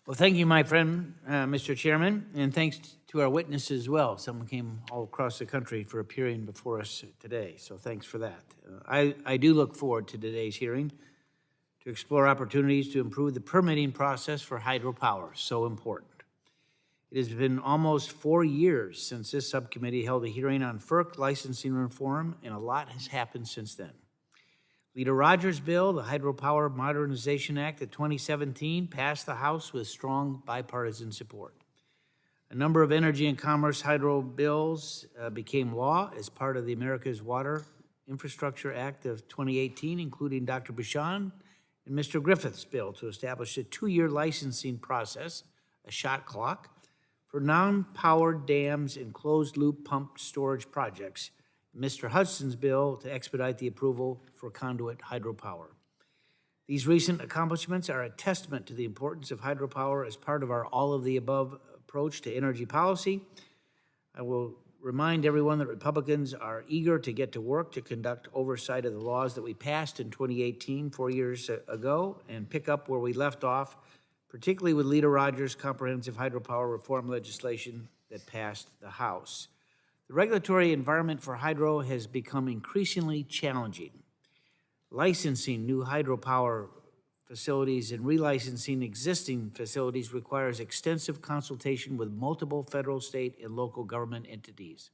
Well, thank you, my friend, Mr. Chairman, and thanks to our witnesses as well. Someone came all across the country for appearing before us today, so thanks for that. I do look forward to today's hearing to explore opportunities to improve the permitting process for hydropower, so important. It has been almost 4 years since this subcommittee held a hearing on FERC licensing reform, and a lot has happened since then. Leader Rogers' bill, the Hydropower Modernization Act of 2017, passed the House with strong bipartisan support. A number of energy and commerce hydro bills became law as part of the America's Water Infrastructure Act of 2018, including Dr. Bashan and Mr. Griffith's bill to establish a 2-year licensing process, a shot clock, for non-powered dams and closed-loop pump storage projects, Mr. Hudson's bill to expedite the approval for conduit hydropower. These recent accomplishments are a testament to the importance of hydropower as part of our all-of-the-above approach to energy policy. I will remind everyone that Republicans are eager to get to work to conduct oversight of the laws that we passed in 2018, 4 years ago, and pick up where we left off, particularly with Leader Rogers' comprehensive hydropower reform legislation that passed the House. The regulatory environment for hydro has become increasingly challenging. Licensing new hydropower facilities and relicensing existing facilities requires extensive consultation with multiple federal, state, and local government entities.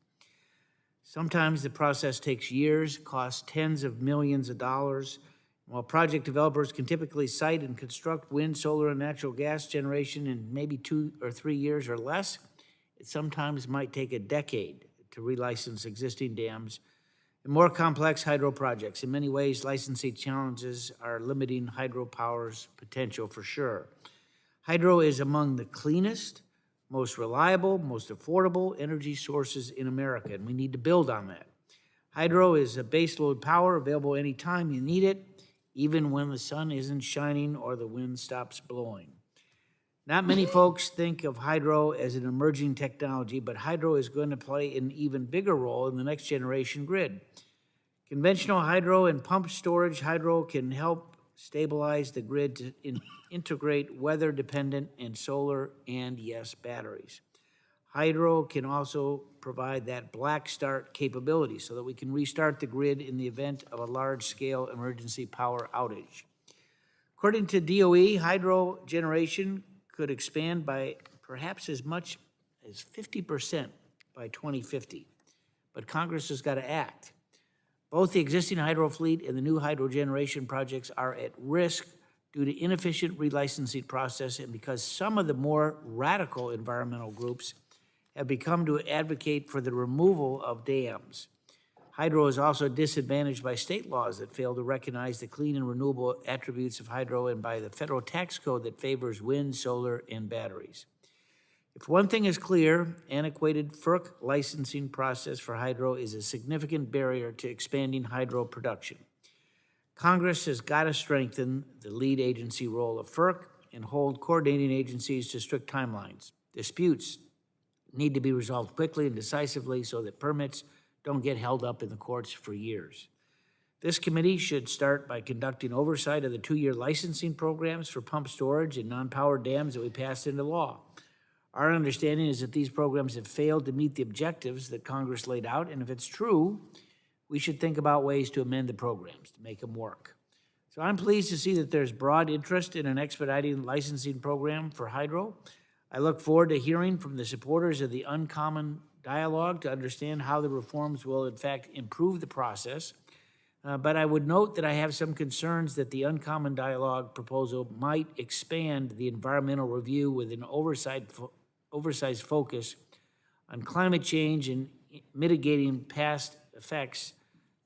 Sometimes the process takes years, costs tens of millions of dollars. While project developers can typically site and construct wind, solar, and natural gas generation in maybe 2 or 3 years or less, it sometimes might take a decade to relicense existing dams and more complex hydro projects. In many ways, licensing challenges are limiting hydropower's potential for sure. Hydro is among the cleanest, most reliable, most affordable energy sources in America, and we need to build on that. Hydro is a baseload power available anytime you need it, even when the sun isn't shining or the wind stops blowing. Not many folks think of hydro as an emerging technology, but hydro is going to play an even bigger role in the next generation grid. Conventional hydro and pump storage hydro can help stabilize the grid to integrate weather-dependent and solar and, yes, batteries. Hydro can also provide that black start capability so that we can restart the grid in the event of a large-scale emergency power outage. According to DOE, hydro generation could expand by perhaps as much as 50% by 2050, but Congress has got to act. Both the existing hydro fleet and the new hydro generation projects are at risk due to inefficient relicensing process and because some of the more radical environmental groups have become to advocate for the removal of dams. Hydro is also disadvantaged by state laws that fail to recognize the clean and renewable attributes of hydro and by the federal tax code that favors wind, solar, and batteries. If one thing is clear, antiquated FERC licensing process for hydro is a significant barrier to expanding hydro production. Congress has got to strengthen the lead agency role of FERC and hold coordinating agencies to strict timelines. Disputes need to be resolved quickly and decisively so that permits don't get held up in the courts for years. This committee should start by conducting oversight of the 2-year licensing programs for pump storage and non-powered dams that we passed into law. Our understanding is that these programs have failed to meet the objectives that Congress laid out, and if it's true, we should think about ways to amend the programs to make them work. So I'm pleased to see that there's broad interest in an expediting licensing program for hydro. I look forward to hearing from the supporters of the Uncommon Dialogue to understand how the reforms will, in fact, improve the process. But I would note that I have some concerns that the Uncommon Dialogue proposal might expand the environmental review with an oversized focus on climate change and mitigating past effects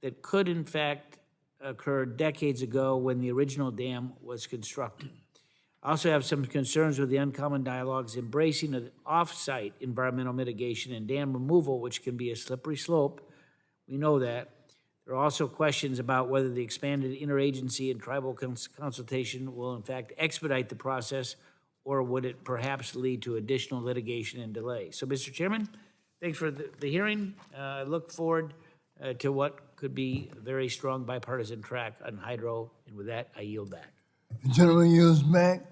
that could, in fact, occur decades ago when the original dam was constructed. I also have some concerns with the Uncommon Dialogue's embracing of off-site environmental mitigation and dam removal, which can be a slippery slope. We know that. There are also questions about whether the expanded interagency and tribal consultation will, in fact, expedite the process, or would it perhaps lead to additional litigation and delay? So, Mr. Chairman, thanks for the hearing. I look forward to what could be a very strong bipartisan track on hydro, and with that, I yield back. The gentleman yields back.